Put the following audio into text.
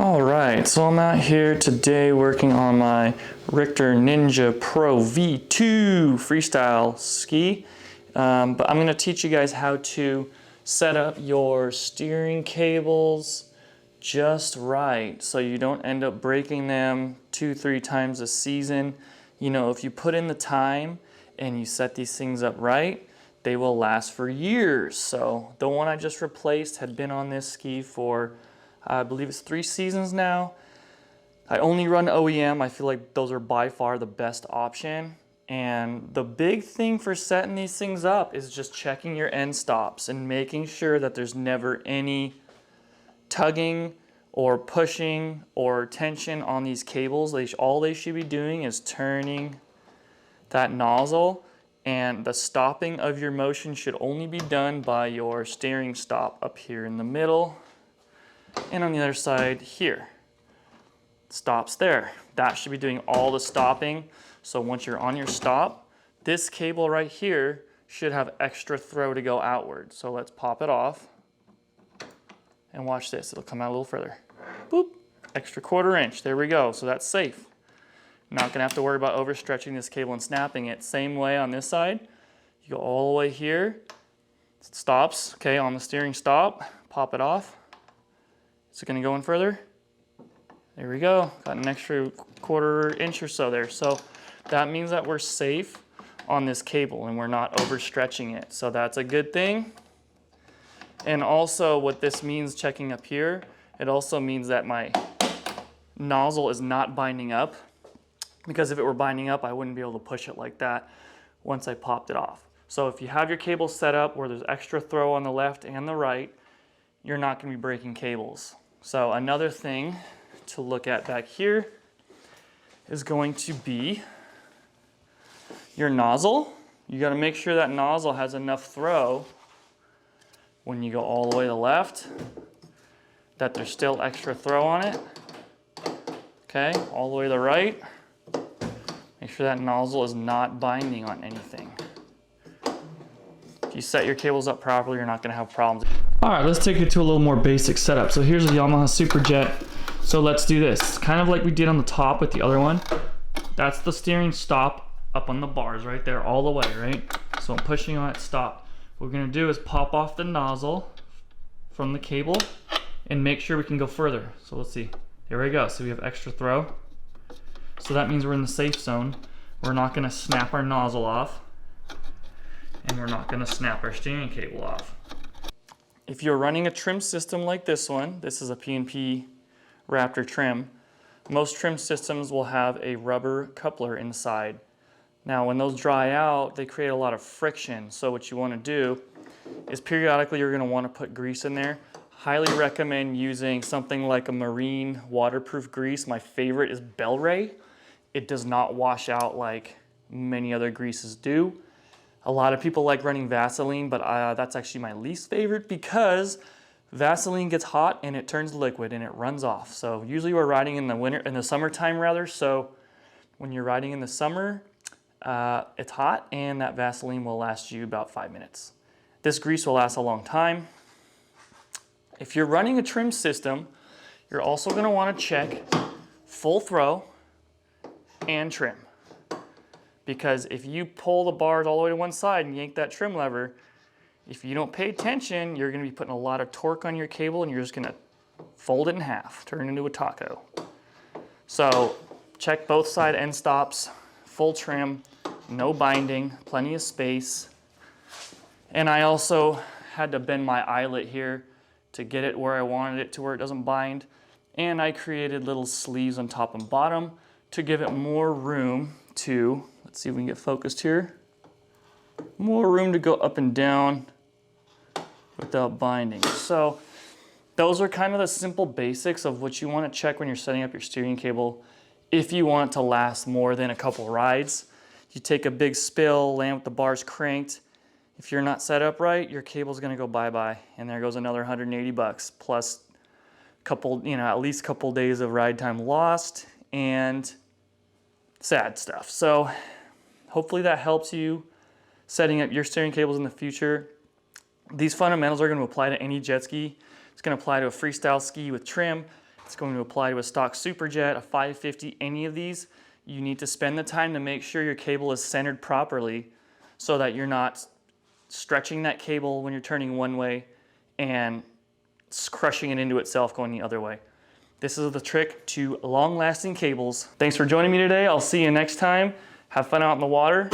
All right, so I'm out here today working on my Rickter Ninja Pro V2 freestyle ski. But I'm going to teach you guys how to set up your steering cables just right so you don't end up breaking them 2-3 times a season. You know, if you put in the time and you set these things up right, they will last for years. So the one I just replaced had been on this ski for I believe it's 3 seasons now. I only run OEM. I feel like those are by far the best option. And the big thing for setting these things up is just checking your end stops and making sure that there's never any tugging or pushing or tension on these cables. All they should be doing is turning that nozzle, and the stopping of your motion should only be done by your steering stop up here in the middle. And on the other side here, stops there. That should be doing all the stopping. So once you're on your stop, this cable right here should have extra throw to go outward. So let's pop it off and watch this. It'll come out a little further. Boop, extra 1/4 inch. There we go. So that's safe. Not gonna have to worry about overstretching this cable and snapping it. Same way on this side. You go all the way here. It stops, okay, on the steering stop. Pop it off. Is it going to go in further? There we go. Got an extra 1/4 inch or so there. So that means that we're safe on this cable and we're not overstretching it. So that's a good thing. And also what this means, checking up here, it also means that my nozzle is not binding up, because if it were binding up, I wouldn't be able to push it like that once I popped it off. So if you have your cable set up where there's extra throw on the left and the right, you're not going to be breaking cables. So another thing to look at back here is going to be your nozzle. You got to make sure that nozzle has enough throw when you go all the way to the left, that there's still extra throw on it. Okay, all the way to the right. Make sure that nozzle is not binding on anything. If you set your cables up properly, you're not going to have problems. All right, let's take it to a little more basic setup. So here's a Yamaha Superjet. So let's do this. Kind of like we did on the top with the other one. That's the steering stop up on the bars right there all the way, right? So I'm pushing on it, stop. What we're gonna do is pop off the nozzle from the cable and make sure we can go further. So let's see, here we go. So we have extra throw. So that means we're in the safe zone. We're not gonna snap our nozzle off, and we're not gonna snap our steering cable off. If you're running a trim system like this one, this is a P&P Raptor trim, most trim systems will have a rubber coupler inside. Now when those dry out, they create a lot of friction. So what you want to do is periodically you're going to want to put grease in there. Highly recommend using something like a marine waterproof grease. My favorite is Bel-Ray. It does not wash out like many other greases do. A lot of people like running Vaseline, but that's actually my least favorite, because Vaseline gets hot and it turns liquid and it runs off. So usually we're riding in the summertime rather. So when you're riding in the summer, it's hot and that Vaseline will last you about 5 minutes. This grease will last a long time. If you're running a trim system, you're also going to want to check full throw and trim. Because if you pull the bars all the way to one side and yank that trim lever, if you don't pay attention, you're going to be putting a lot of torque on your cable and you're just going to fold it in half, turn it into a taco. So check both side end stops, full trim, no binding, plenty of space. And I also had to bend my eyelet here to get it where I wanted it to where it doesn't bind. And I created little sleeves on top and bottom to give it more room to, let's see if we can get focused here, more room to go up and down without binding. So those are kind of the simple basics of what you want to check when you're setting up your steering cable. If you want it to last more than a couple rides, you take a big spill, land with the bars cranked. If you're not set up right, your cable's going to go bye-bye, and there goes another 180 bucks plus couple, at least a couple days of ride time lost and sad stuff. So hopefully that helps you setting up your steering cables in the future. These fundamentals are going to apply to any jet ski. It's going to apply to a freestyle ski with trim. It's It's going to apply to a stock Superjet, a 550, any of these. You need to spend the time to make sure your cable is centered properly so that you're not stretching that cable when you're turning one way and crushing it into itself going the other way. This is the trick to long-lasting cables. Thanks for joining me today. I'll see you next time. Have fun out in the water.